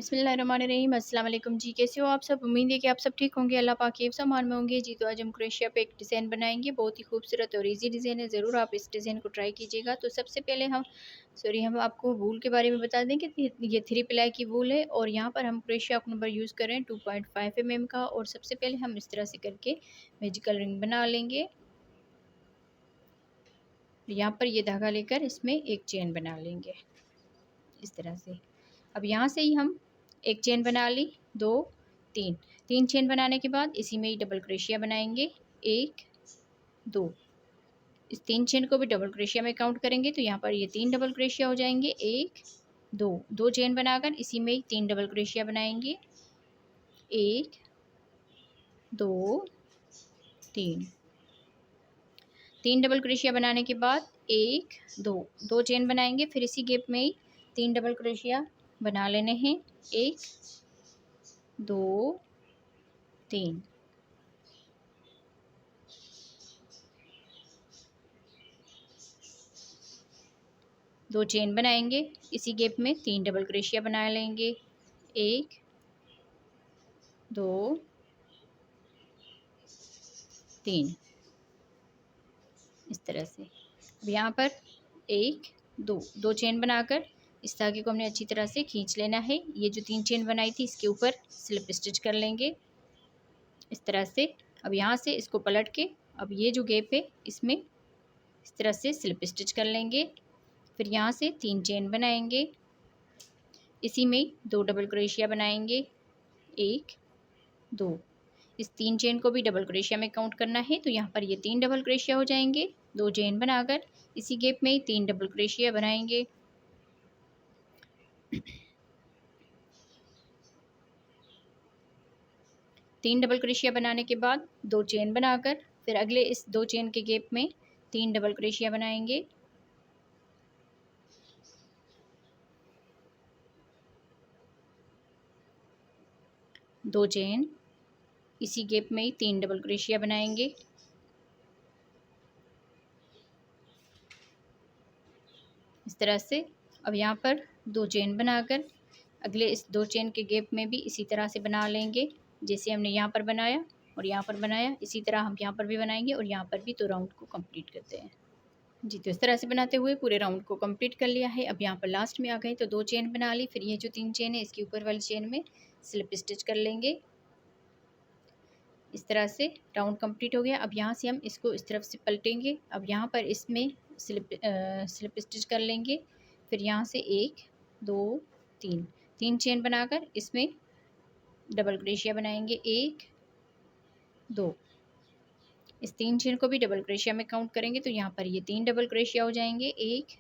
बिस्मिल्लाहिर्रहमानिर्रहीम। अस्सलाम वालेकुम जी, कैसे हो आप सब? उम्मीद है कि आप सब ठीक होंगे, अल्लाह पाक के हिफ्ज़ अमान में होंगे जी। तो आज हम क्रोशिया पे एक डिज़ाइन बनाएंगे, बहुत ही खूबसूरत और इजी डिज़ाइन है। ज़रूर आप इस डिज़ाइन को ट्राई कीजिएगा। तो सबसे पहले हम आपको वूल के बारे में बता दें कि ये 3 प्लाई की वूल है और यहाँ पर हम क्रोशिया नंबर यूज़ कर रहे हैं 2.5 mm का। और सबसे पहले हम इस तरह से करके मैजिकल रिंग बना लेंगे। यहाँ पर ये धागा लेकर इसमें एक चेन बना लेंगे इस तरह से। अब यहाँ से ही हम एक चेन बना ली, 2, 3 3 चेन बनाने के बाद इसी में ही डबल क्रोशिया बनाएंगे, 1, 2। इस 3 चेन को भी डबल क्रोशिया में काउंट करेंगे तो यहाँ पर ये 3 डबल क्रोशिया हो जाएंगे, 1, 2। 2 चेन बनाकर इसी में ही 3 डबल क्रोशिया बनाएंगे, 1, 2, 3। 3 डबल क्रोशिया बनाने के बाद 1, 2, 2 चेन बनाएंगे, फिर इसी गैप में ही 3 डबल क्रोशिया बना लेने हैं, 1, 2, 3। 2 चेन बनाएंगे, इसी गैप में 3 डबल क्रोशिया बना लेंगे, 1, 2, 3 इस तरह से। अब यहाँ पर 1, 2 2 चेन बनाकर इस धागे को हमने अच्छी तरह से खींच लेना है। ये जो 3 चेन बनाई थी इसके ऊपर स्लिप स्टिच कर लेंगे इस तरह से। अब यहाँ से इसको पलट के अब ये जो गैप है इसमें इस तरह से स्लिप स्टिच कर लेंगे। फिर यहाँ से 3 चेन बनाएंगे, इसी में 2 डबल क्रोशिया बनाएंगे, 1, 2। इस 3 चेन को भी डबल क्रोशिया में काउंट करना है तो यहाँ पर ये 3 डबल क्रोशिया हो जाएंगे। 2 चेन बनाकर इसी गैप में ही 3 डबल क्रोशिया बनाएंगे, 3 डबल क्रोशिया बनाने के बाद 2 चेन बनाकर फिर अगले इस 2 चेन के गैप में 3 डबल क्रोशिया बनाएंगे, 2 चेन इसी गैप में ही 3 डबल क्रोशिया बनाएंगे, इस तरह से। अब यहाँ पर 2 चेन बनाकर अगले इस 2 चेन के गैप में भी इसी तरह से बना लेंगे, जैसे हमने यहाँ पर बनाया और यहाँ पर बनाया, इसी तरह हम यहाँ पर भी बनाएंगे और यहाँ पर भी। तो राउंड को कंप्लीट करते हैं जी। तो इस तरह से बनाते हुए पूरे राउंड को कंप्लीट कर लिया है। अब यहाँ पर लास्ट में आ गए तो 2 चेन बना ली, फिर ये जो 3 चेन है इसके ऊपर वाली चेन में स्लिप स्टिच कर लेंगे इस तरह से। राउंड कंप्लीट हो गया। अब यहाँ से हम इसको इस तरफ से पलटेंगे। अब यहाँ पर इसमें स्लिप स्टिच कर लेंगे, फिर यहाँ से 1, 2, 3 3 चेन बनाकर इसमें डबल क्रोशिया बनाएंगे, 1, 2। इस 3 चेन को भी डबल क्रोशिया में काउंट करेंगे तो यहाँ पर ये 3 डबल क्रोशिया हो जाएंगे, 1,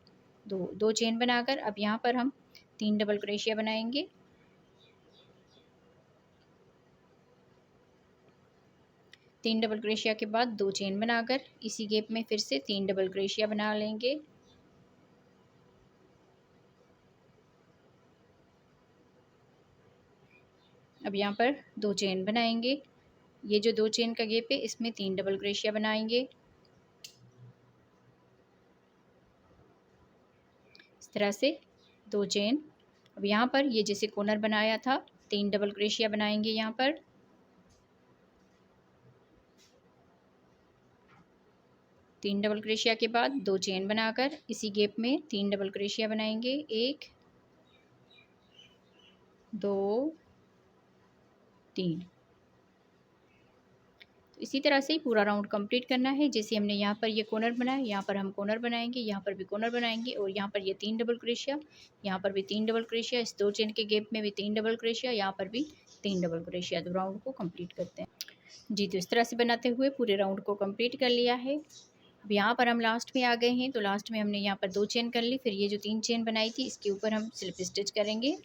2। 2 चेन बनाकर अब यहाँ पर हम 3 डबल क्रोशिया बनाएंगे, 3 डबल क्रोशिया के बाद 2 चेन बनाकर इसी गैप में फिर से 3 डबल क्रोशिया बना लेंगे, अब यहाँ पर 2 चेन बनाएंगे, ये जो 2 चेन का गैप है इसमें 3 डबल क्रोशिया बनाएंगे इस तरह से, 2 चेन। अब यहाँ पर ये जैसे कॉर्नर बनाया था 3 डबल क्रोशिया बनाएंगे यहाँ पर, 3 डबल क्रोशिया के बाद 2 चेन बनाकर इसी गैप में 3 डबल क्रोशिया बनाएंगे, 1, 2, 3। तो इसी तरह से ही पूरा राउंड कंप्लीट करना है। जैसे हमने यहाँ पर ये कॉर्नर बनाया, यहाँ पर हम कॉर्नर बनाएंगे, यहाँ पर भी कॉर्नर बनाएंगे और यहाँ पर ये 3 डबल क्रोशिया, यहाँ पर भी 3 डबल क्रोशिया, इस 2 चेन के गैप में भी 3 डबल क्रोशिया, यहाँ पर भी 3 डबल क्रोशिया। तो राउंड को कंप्लीट करते हैं जी। तो इस तरह से बनाते हुए पूरे राउंड को कंप्लीट कर लिया है। अब यहाँ पर हम लास्ट में आ गए हैं तो लास्ट में हमने यहाँ पर 2 चेन कर ली, फिर ये जो 3 चेन बनाई थी इसके ऊपर हम स्लिप स्टिच करेंगे।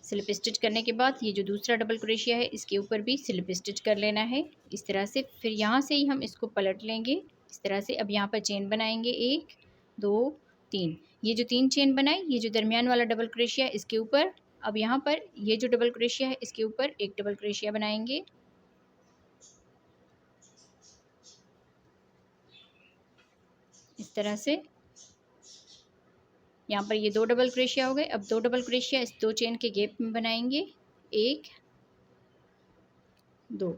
स्लिप स्टिच करने के बाद ये जो दूसरा डबल क्रोशिया है इसके ऊपर भी स्लिप स्टिच कर लेना है इस तरह से। फिर यहाँ से ही हम इसको पलट लेंगे इस तरह से। अब यहाँ पर चेन बनाएंगे, 1, 2, 3। ये जो 3 चेन बनाई, ये जो दरमियान वाला डबल क्रोशिया है इसके ऊपर, अब यहाँ पर ये जो डबल क्रोशिया है इसके ऊपर एक डबल क्रोशिया बनाएंगे इस तरह से। यहाँ पर ये 2 डबल क्रोशिया हो गए। अब 2 डबल क्रोशिया इस 2 चेन के गैप में बनाएंगे, 1 2।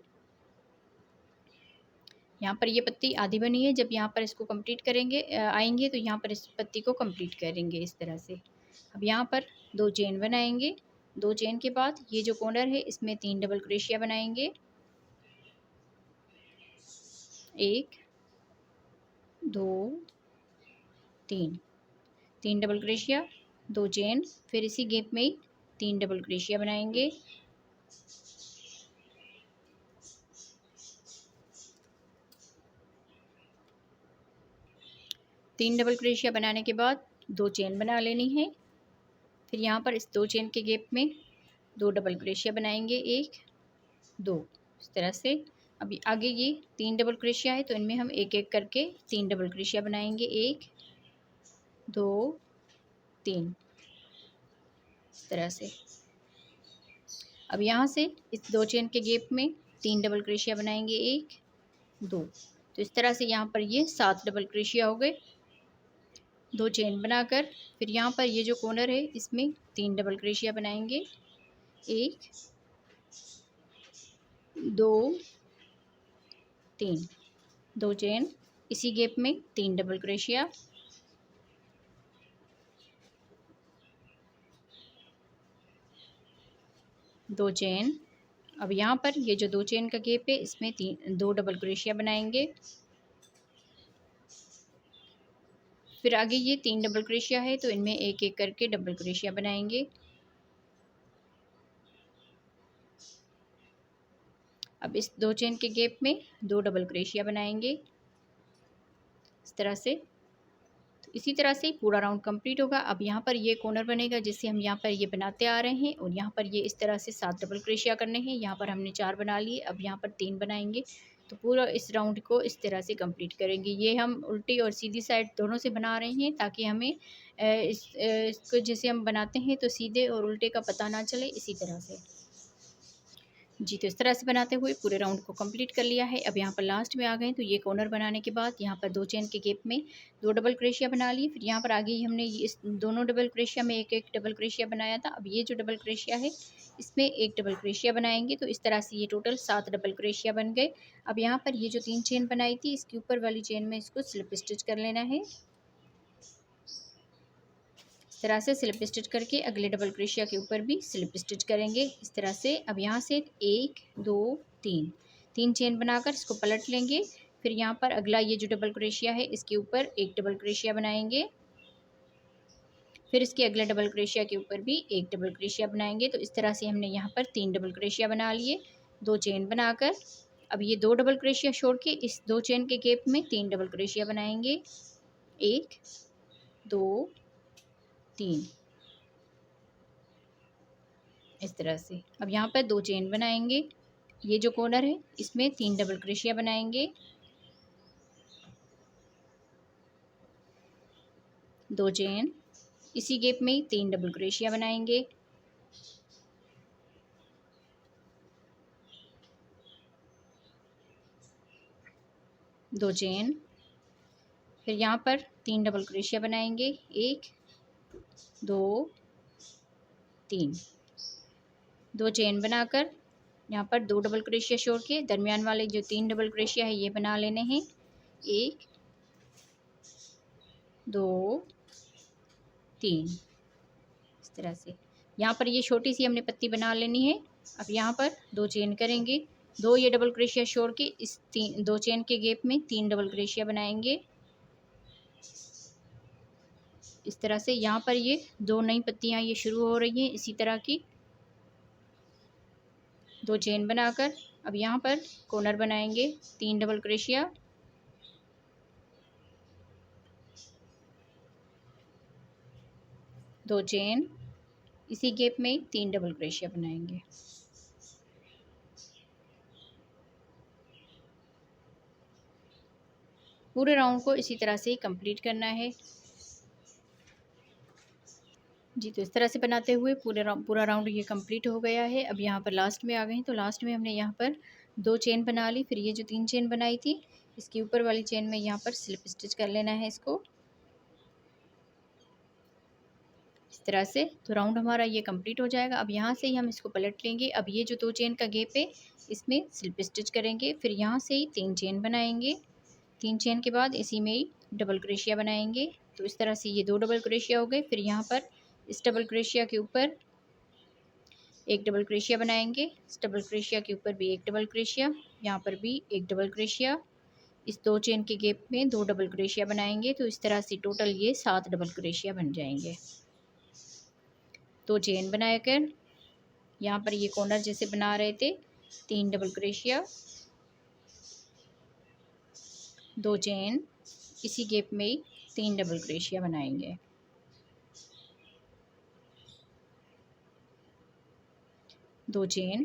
यहाँ पर ये पत्ती आधी बनी है, जब यहाँ पर इसको कंप्लीट करेंगे आएंगे तो यहाँ पर इस पत्ती को कंप्लीट करेंगे इस तरह से। अब यहाँ पर 2 चेन बनाएंगे, 2 चेन के बाद ये जो कॉर्नर है इसमें 3 डबल क्रोशिया बनाएंगे, 1 2 3। 3 डबल क्रोशिया, 2 चेन, फिर इसी गैप में ही 3 डबल क्रोशिया बनाएंगे, 3 डबल क्रोशिया बनाने के बाद 2 चेन बना लेनी है। फिर यहाँ पर इस 2 चेन के गैप में 2 डबल क्रोशिया बनाएंगे, 1 2 इस तरह से। अभी आगे ये 3 डबल क्रोशिया है तो इनमें हम एक एक करके 3 डबल क्रोशिया बनाएंगे, 1 2 3 इस तरह से। अब यहाँ से इस 2 चेन के गैप में 3 डबल क्रोशिया बनाएंगे, 1 2। तो इस तरह से यहाँ पर ये 7 डबल क्रोशिया हो गए। 2 चेन बनाकर फिर यहाँ पर ये जो कॉर्नर है इसमें 3 डबल क्रोशिया बनाएंगे, 1 2 3। 2 चेन, इसी गैप में 3 डबल क्रोशिया, 2 चेन। अब यहाँ पर ये जो 2 चेन का गैप है इसमें 2 डबल क्रोशिया बनाएंगे। फिर आगे ये 3 डबल क्रोशिया है तो इनमें एक एक करके डबल क्रोशिया बनाएंगे। अब इस 2 चेन के गैप में 2 डबल क्रोशिया बनाएंगे इस तरह से। तो इसी तरह से पूरा राउंड कंप्लीट होगा। अब यहाँ पर ये कॉर्नर बनेगा जिससे हम यहाँ पर ये बनाते आ रहे हैं और यहाँ पर ये इस तरह से 7 डबल क्रोशिया करने हैं। यहाँ पर हमने 4 बना लिए, अब यहाँ पर 3 बनाएंगे। तो पूरा इस राउंड को इस तरह से कंप्लीट करेंगे। ये हम उल्टी और सीधी साइड दोनों से बना रहे हैं ताकि हमें इसको जैसे हम बनाते हैं तो सीधे और उल्टे का पता ना चले, इसी तरह से। जी, तो इस तरह से बनाते हुए पूरे राउंड को कंप्लीट कर लिया है। अब यहाँ पर लास्ट में आ गए तो ये कॉर्नर बनाने के बाद यहाँ पर 2 चेन के गैप में 2 डबल क्रोशिया बना लिए। फिर यहाँ पर आगे ही हमने इस दोनों डबल क्रोशिया में एक एक डबल क्रोशिया बनाया था। अब ये जो डबल क्रोशिया है इसमें एक डबल क्रोशिया बनाएंगे। तो इस तरह से ये टोटल 7 डबल क्रोशिया बन गए। अब यहाँ पर ये जो 3 चेन बनाई थी इसके ऊपर वाली चेन में इसको स्लिप स्टिच कर लेना है इस तरह से। स्लिप स्टिच करके अगले डबल क्रोशिया के ऊपर भी स्लिप स्टिच करेंगे इस तरह से। अब यहाँ से 1 2 3 चेन बनाकर इसको पलट लेंगे। फिर यहाँ पर अगला ये जो डबल क्रोशिया है इसके ऊपर एक डबल क्रोशिया बनाएंगे। फिर इसके अगले डबल क्रोशिया के ऊपर भी एक डबल क्रोशिया बनाएंगे। तो इस तरह से हमने यहाँ पर 3 डबल क्रोशिया बना लिए 2 चेन बनाकर। अब ये 2 डबल क्रोशिया छोड़ के इस 2 चेन के गैप में 3 डबल क्रोशिया बनाएंगे, 1 2 3 इस तरह से। अब यहाँ पर 2 चेन बनाएंगे, ये जो कॉर्नर है इसमें 3 डबल क्रोशिया बनाएंगे, 2 चेन, इसी गैप में 3 डबल क्रोशिया बनाएंगे, 2 चेन। फिर यहाँ पर 3 डबल क्रोशिया बनाएंगे, 1 2 3। 2 चेन बनाकर यहाँ पर 2 डबल क्रोशिया छोड़ के दरमियान वाले जो 3 डबल क्रोशिया है ये बना लेने हैं, 1 2 3 इस तरह से। यहाँ पर ये छोटी सी हमने पत्ती बना लेनी है। अब यहाँ पर 2 चेन करेंगे, 2 ये डबल क्रोशिया छोड़ के इस 2 चेन के गैप में 3 डबल क्रोशिया बनाएंगे इस तरह से। यहाँ पर ये 2 नई पत्तियाँ ये शुरू हो रही हैं इसी तरह की। 2 चेन बनाकर अब यहाँ पर कॉर्नर बनाएंगे, 3 डबल क्रोशिया, 2 चेन, इसी गैप में 3 डबल क्रोशिया बनाएंगे। पूरे राउंड को इसी तरह से कंप्लीट करना है। जी, तो इस तरह से बनाते हुए पूरा राउंड ये कंप्लीट हो गया है। अब यहाँ पर लास्ट में आ गए हैं तो लास्ट में हमने यहाँ पर 2 चेन बना ली। फिर ये जो 3 चेन बनाई थी इसके ऊपर वाली चेन में यहाँ पर स्लिप स्टिच कर लेना है इसको तरह से। तो राउंड हमारा ये कंप्लीट हो जाएगा। अब यहाँ से ही हम इसको पलट लेंगे। अब ये जो 2 चेन का गैप है इसमें स्लिप स्टिच करेंगे। फिर यहाँ से ही 3 चेन बनाएंगे। 3 चेन के बाद इसी में ही डबल क्रोशिया बनाएंगे। तो इस तरह से ये 2 डबल क्रोशिया हो गए। फिर यहाँ पर इस डबल क्रोशिया के ऊपर एक डबल क्रोशिया बनाएंगे। इस डबल क्रोशिया के ऊपर भी एक डबल क्रोशिया, यहाँ पर भी एक डबल क्रोशिया। इस 2 चेन के गैप में 2 डबल क्रोशिया बनाएंगे। तो इस तरह से टोटल ये 7 डबल क्रोशिया बन जाएंगे। 2 चेन बनाकर यहाँ पर ये कॉर्नर जैसे बना रहे थे, 3 डबल क्रोशिया, 2 चेन, इसी गैप में ही 3 डबल क्रोशिया बनाएंगे। 2 चेन,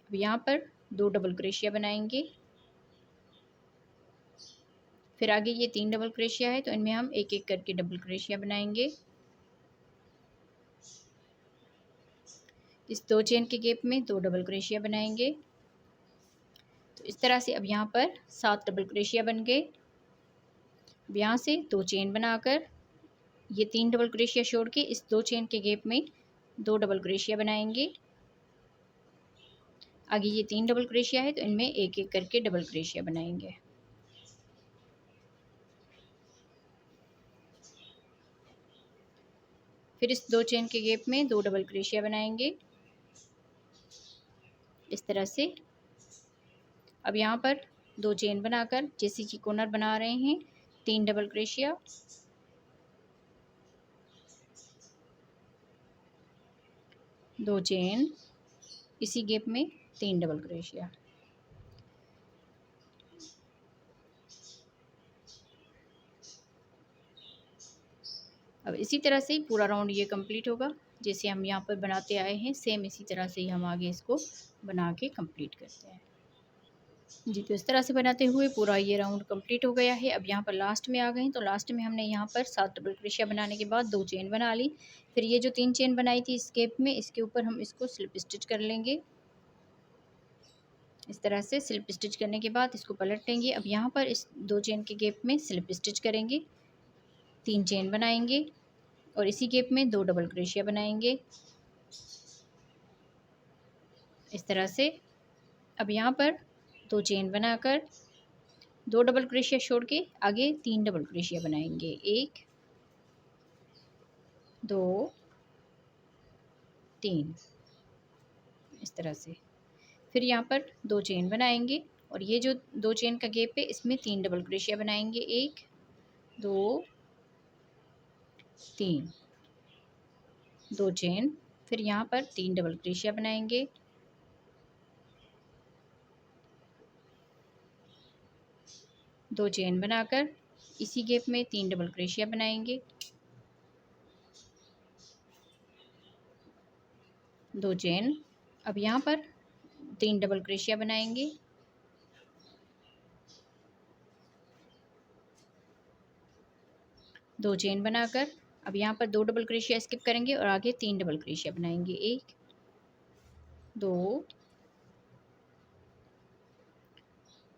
अब यहाँ पर 2 डबल क्रोशिया बनाएंगे। फिर आगे ये 3 डबल क्रोशिया है तो इनमें हम एक एक करके डबल क्रोशिया बनाएंगे। इस 2 चेन के गैप में 2 डबल क्रोशिया बनाएंगे। तो इस तरह से अब यहाँ पर 7 डबल क्रोशिया बन गए। अब यहाँ से 2 चेन बनाकर ये 3 डबल क्रोशिया छोड़ के इस 2 चेन के गैप में 2 डबल क्रोशिया बनाएंगे। आगे ये 3 डबल क्रोशिया है तो इनमें एक एक करके डबल क्रोशिया बनाएंगे। फिर इस 2 चेन के गैप में 2 डबल क्रोशिया बनाएंगे इस तरह से। अब यहाँ पर 2 चेन बनाकर जैसे कि कॉर्नर बना रहे हैं, 3 डबल क्रोशिया, दो चेन, इसी गैप में 3 डबल क्रोशिया। अब इसी तरह से ही पूरा राउंड ये कंप्लीट होगा। जैसे हम यहाँ पर बनाते आए हैं सेम इसी तरह से ही हम आगे इसको बना के कंप्लीट करते हैं। जी, तो इस तरह से बनाते हुए पूरा ये राउंड कंप्लीट हो गया है। अब यहाँ पर लास्ट में आ गए हैं तो लास्ट में हमने यहाँ पर 7 डबल क्रोशिया बनाने के बाद 2 चेन बना ली। फिर ये जो 3 चेन बनाई थी इस गैप में, इसके ऊपर हम इसको स्लिप स्टिच कर लेंगे। इस तरह से स्लिप स्टिच करने के बाद इसको पलट लेंगे। अब यहाँ पर इस 2 चेन के गैप में स्लिप स्टिच करेंगे, 3 चेन बनाएंगे और इसी गैप में 2 डबल क्रोशिया बनाएंगे इस तरह से। अब यहाँ पर 2 चेन बनाकर 2 डबल क्रोशिया छोड़ के आगे 3 डबल क्रोशिया बनाएंगे, 1 2 3 इस तरह से। फिर यहाँ पर 2 चेन बनाएंगे और ये जो 2 चेन का गैप है इसमें 3 डबल क्रोशिया बनाएंगे, 1 2 3, 2 चेन। फिर यहाँ पर 3 डबल क्रोशिया बनाएंगे, 2 चेन बनाकर इसी गैप में 3 डबल क्रोशिया बनाएंगे, 2 चेन। अब यहाँ पर 3 डबल क्रोशिया बनाएंगे, 2 चेन बनाकर अब यहाँ पर 2 डबल क्रोशिया स्किप करेंगे और आगे 3 डबल क्रोशिया बनाएंगे, 1 2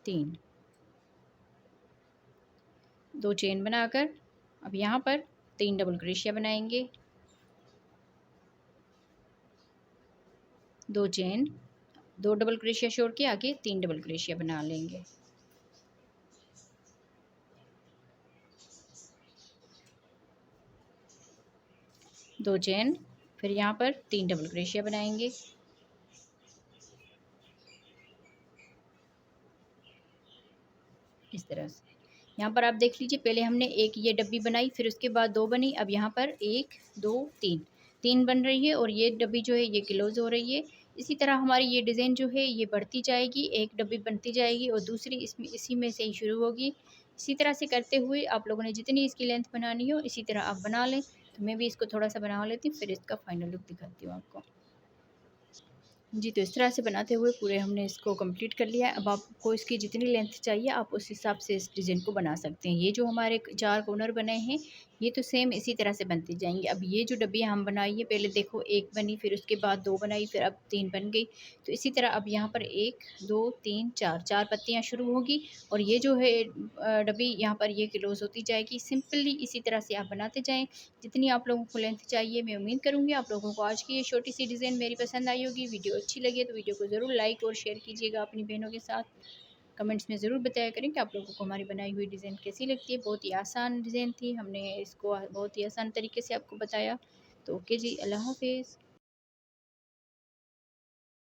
3, 2 चेन बनाकर अब यहाँ पर 3 डबल क्रोशिया बनाएंगे, 2 चेन, 2 डबल क्रोशिया छोड़ के आगे 3 डबल क्रोशिया बना लेंगे। दो चेन, फिर यहाँ पर 3 डबल क्रोशिया बनाएंगे, इस तरह से। यहाँ पर आप देख लीजिए पहले हमने एक ये डब्बी बनाई, फिर उसके बाद 2 बनी। अब यहाँ पर 1 2 3 बन रही है और ये डब्बी जो है ये क्लोज हो रही है। इसी तरह हमारी ये डिज़ाइन जो है ये बढ़ती जाएगी, एक डब्बी बनती जाएगी और दूसरी इसमें इसी में से ही शुरू होगी। इसी तरह से करते हुए आप लोगों ने जितनी इसकी लेंथ बनानी हो इसी तरह आप बना लें। तो मैं भी इसको थोड़ा सा बना लेती हूँ, फिर इसका फाइनल लुक दिखाती हूँ आपको। जी, तो इस तरह से बनाते हुए पूरे हमने इसको कंप्लीट कर लिया है। अब आपको इसकी जितनी लेंथ चाहिए आप उस हिसाब से इस डिज़ाइन को बना सकते हैं। ये जो हमारे 4 कॉर्नर बने हैं ये तो सेम इसी तरह से बनती जाएंगी। अब ये जो डब्बियाँ हम बनाई है, पहले देखो एक बनी, फिर उसके बाद दो बनाई, फिर अब तीन बन गई। तो इसी तरह अब यहाँ पर एक दो तीन चार, चार पत्तियाँ शुरू होगी और ये जो है डब्बी यहाँ पर ये क्लोज होती जाएगी। सिंपली इसी तरह से आप बनाते जाएं जितनी आप लोगों को लेंथ चाहिए। मैं उम्मीद करूँगी आप लोगों को आज की ये छोटी सी डिज़ाइन मेरी पसंद आई होगी। वीडियो अच्छी लगी तो वीडियो को ज़रूर लाइक और शेयर कीजिएगा अपनी बहनों के साथ। कमेंट्स में ज़रूर बताया करें कि आप लोगों को हमारी बनाई हुई डिज़ाइन कैसी लगती है। बहुत ही आसान डिज़ाइन थी, हमने इसको बहुत ही आसान तरीके से आपको बताया। तो ओके जी, अल्लाह हाफ़िज़।